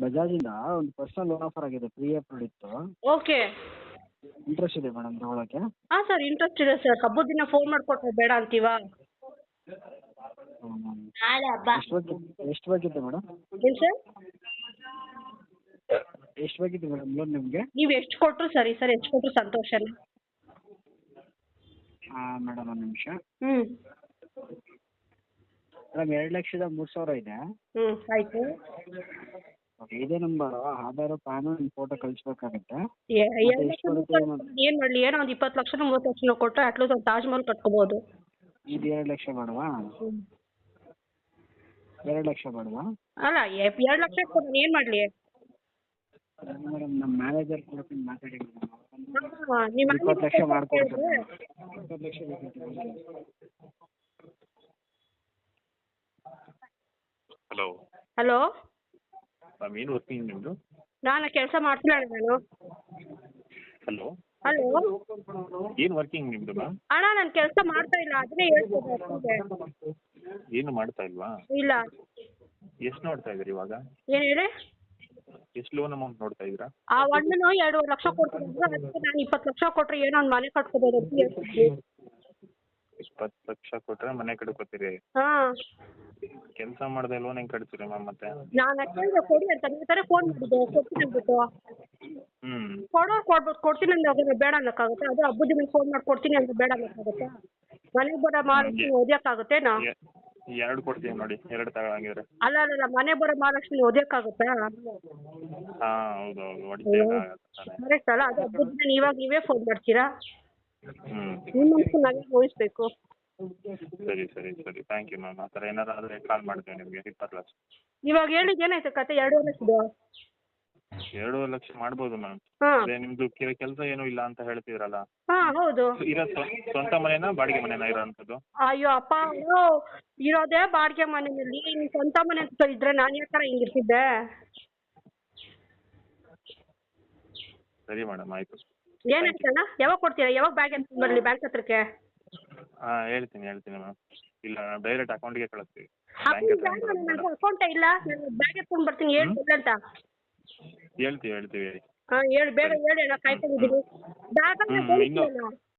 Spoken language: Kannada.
ಬಜಾಜಿಂದ ಒಂದು ಪರ್ಸನಲ್ ಲೋನ್ ಆಫರ್ ಆಗಿದೆ, ಪ್ರೀ ಅಪ್ರೂವ್ಡ್ ಇತ್ತು. ಓಕೆ. ಇಂಟ್ರೆಸ್ಟ್ ಇದೆ ಮೇಡಮ್ ತಗೊಳಕ್ಕೆ? ಹಾಂ ಸರ್, ಇಂಟ್ರೆಸ್ಟ್ ಇದೆ ಸರ್. ಹಬ್ಬದ ದಿನ ಫೋನ್ ಮಾಡಿಕೊಟ್ರೆ ಬೇಡ ಅಂತೀವಾ? ನಾಳೆ ಹಬ್ಬ. ಎಷ್ಟು ಬೇಕಿತ್ತು ಮೇಡಮ್? ಏನು ಸರ್? ಎಷ್ಟು ಬೇಕಿತ್ತು ಮೇಡಮ್ ಲೋನ್ ನಿಮಗೆ? ನೀವು ಎಷ್ಟು ಕೊಟ್ಟರು ಸರಿ ಸರ್, ಎಷ್ಟು ಕೊಟ್ಟರು ಸಂತೋಷನೇ. ಹಾಂ ಮೇಡಮ್, ಒಂದು ನಿಮಿಷ ಹ್ಞೂ ಮೇಡಮ್. 2,03,000 ಇದೆ. ಆಯಿತು. ಓಕೆ, ಇದೇ ನಂಬರು. ಆಧಾರ್, ಪ್ಯಾನು, ನಿಮ್ಮ ಫೋಟೋ ಕಳಿಸ್ಬೇಕಾಗುತ್ತೆ. ಏನು ಮಾಡಲಿ, ಏನೋ ಒಂದು 20 ಲಕ್ಷ 30 ಲಕ್ಷ ಕೊಟ್ಟರೆ ಅಟ್ಲೀಸ್ಟ್ ಒಂದು ತಾಜ್ ಮಹಲ್ ಕಟ್ಕೋಬೋದು. ಇದು 2 ಲಕ್ಷ ಬೇಡವಾ? 2 ಲಕ್ಷ ಬೇಡವಾ? ಅಲ್ಲ, 2 ಲಕ್ಷ ಕೊಟ್ಟು ಏನು ಮಾಡಲಿ ಮೇಡಮ್? ನಮ್ಮ ಮ್ಯಾನೇಜರ್ ಕೂಡ ಮಾತಾಡಿ ನಿಮ್ಮ 20 ಲಕ್ಷ ಮಾಡ್ಕೊಡ್ತಾರೆ. 20 ಲಕ್ಷ ಬೇಕಿತ್ತು. ಹಲೋ ಹಲೋ ಮ್ಯಾಮ್, ಏನು ವರ್ಕಿಂಗ್ ನಿಮ್ಮದು? ನಾನು ಕೆಲಸ ಮಾಡ್ತಿಲ್ಲ ನಾನು. ಹಲೋ ಹಲೋ, ಏನು ವರ್ಕಿಂಗ್ ನಿಮ್ಮದು ಮ್ಯಾಮ್? ಅಣ್ಣ ನಾನು ಕೆಲಸ ಮಾಡ್ತಾ ಇಲ್ಲ, ಅದನ್ನೇ ಹೇಳ್ತಿದ್ದೆ. ಏನು ಮಾಡ್ತಾ ಇಲ್ವಾ? ಇಲ್ಲ. ಎಷ್ಟು ನೋಡ್ತಾ ಇದ್ದೀರಿ ಇವಾಗ? ಏನು ಹೇಳಿ? ಎಷ್ಟು ಲೋನ್ ಅಮೌಂಟ್ ನೋಡ್ತಾ ಇದ್ದೀರಾ? ಆ ಅಣ್ಣನು 2 ಲಕ್ಷ ಕೊಡ್ತೀನಿ, ಅದಕ್ಕೆ ನಾನು 20 ಲಕ್ಷ ಕೊಟ್ಟರೆ ಏನೋ ಒಂದು ಮನೆ ಕಟ್ಕೋಬೋದು ಅಂತ ಹೇಳ್ತಿದ್ವಿ. 20 ಲಕ್ಷ ಕೊಟ್ಟರೆ ಮನೆ ಕಟ್ಕೋತೀರಿ? ಹಾಂ. ಕೆಲಸ ಮಾಡದೆ ಲೋನ್ ಹೆಂಗೆ ಕಟ್ತೀರಿ ಮ್ಯಾಮ್ ಮತ್ತೆ? ನಾನು ಅಷ್ಟೇ ಕೊಡಿ ಅಂತ ಈ ಥರ ಫೋನ್ ಮಾಡಿದ್ದೆ, ಕೊಡ್ತೀನಿ ಅಂದ್ಬಿಟ್ಟು. ಕೊಡ್ತೀನಿ ಅಂದ್ರೆ ಬೇಡ ಅನ್ನೋಕ್ಕಾಗುತ್ತೆ? ಅದು ಹಬ್ಬದ ದಿನ ಫೋನ್ ಮಾಡಿ ಕೊಡ್ತೀನಿ ಅಂದ್ರೆ ಬೇಡ ಅನ್ನೋಕ್ಕಾಗುತ್ತೆ? ಮನೆಗೆ ಬರೋ ಮಹಾಲಕ್ಷ್ಮಿ ಓದಿಯೋಕ್ಕಾಗುತ್ತೇನಾ? 2 ಕೊಡ್ತೀವಿ ನೋಡಿ, 2 ತಗೊಳಂಗಿದ್ರೆ. ಅಲ್ಲ, ಮನೆ ಬರೋ ಮಹಾಲಕ್ಷ್ಮಿ ಓದಿಯೋಕ್ಕಾಗುತ್ತಾ? ಹಾಂ, ಹೌದು ಹೊಡಿತೀರಾ? ಕರೆಕ್ಟ್ ಅಲ್ಲ? ಅದು ಹಬ್ಬದ ದಿನ ಇವಾಗ ನೀವೇ ಫೋನ್ ಮಾಡ್ತೀರಾ? ಹ್ಞೂ ನಿಮ್ಮ ನಾವೇ ಊಹಿಸ್ಬೇಕು. ಸರಿ ಸರಿ ಸರಿ, ಥ್ಯಾಂಕ್ ಯು ಮ್ಯಾಮ್. ಆ ಥರ ಏನಾರು ಆದರೆ ಕಾಲ್ ಮಾಡ್ತೀವಿ ನಿಮಗೆ. 20 ಲಕ್ಷ ಇವಾಗ ಹೇಳಿದ್ದು ಏನಾಯ್ತು ಕತೆ? 2 ಲಕ್ಷದ್ದು 2 ಲಕ್ಷ ಮಾಡ್ಬೋದು ಮ್ಯಾಮ್. ಹಾಂ. ಅದೇ ನಿಮ್ಮದು ಕೆಲಸ ಏನೂ ಇಲ್ಲ ಅಂತ ಹೇಳ್ತಿದ್ರಲ್ಲ, ಹಾಂ ಹೌದು. ಸ್ವಂತ ಮನೆನಾ ಬಾಡಿಗೆ ಮನೆನಾ ಇರೋಂಥದ್ದು? ಅಯ್ಯೋ ಅಪ್ಪ, ಇರೋದೇ ಬಾಡಿಗೆ ಮನೆಯಲ್ಲಿ. ನೀನು ಸ್ವಂತ ಮನೆ ಅಂತ ಇದ್ರೆ ನಾನು ಯಾಕೆ ಹಿಂಗಿರ್ತಿದ್ದೆ? ಸರಿ ಮೇಡಮ್, ಆಯಿತು. ಏನಾಯ್ತಣ್ಣ? ಯಾವಾಗ ಕೊಡ್ತೀರಾ? ಯಾವಾಗ ಬ್ಯಾಗ್ ಎತ್ಕೊಂಡು ಬರಲಿ ಬ್ಯಾಂಕ್ ಹತ್ರಕ್ಕೆ? ಹಾಂ, ಹೇಳ್ತೀನಿ ಮ್ಯಾಮ್. ಇಲ್ಲ, ಡೈರೆಕ್ಟ್ ಅಕೌಂಟಿಗೆ ಕಳಿಸ್ತೀವಿ. ನನಗೆ ಅಕೌಂಟೇ ಇಲ್ಲ, ನಾನು ಬ್ಯಾಗ್ ಎತ್ಕೊಂಡು ಬರ್ತೀನಿ. ಹೇಳಿ ಅಂತ ಹೇಳ್ತೀವಿ ಹೇಳಿ. ಹಾಂ ಹೇಳಿ, ಬೇಗ ಹೇಳಿ, ನಾನು ಕಾಯ್ಕೊಂಡಿದ್ದೀನಿ. ಬ್ಯಾಗ್ ಇನ್ನೂ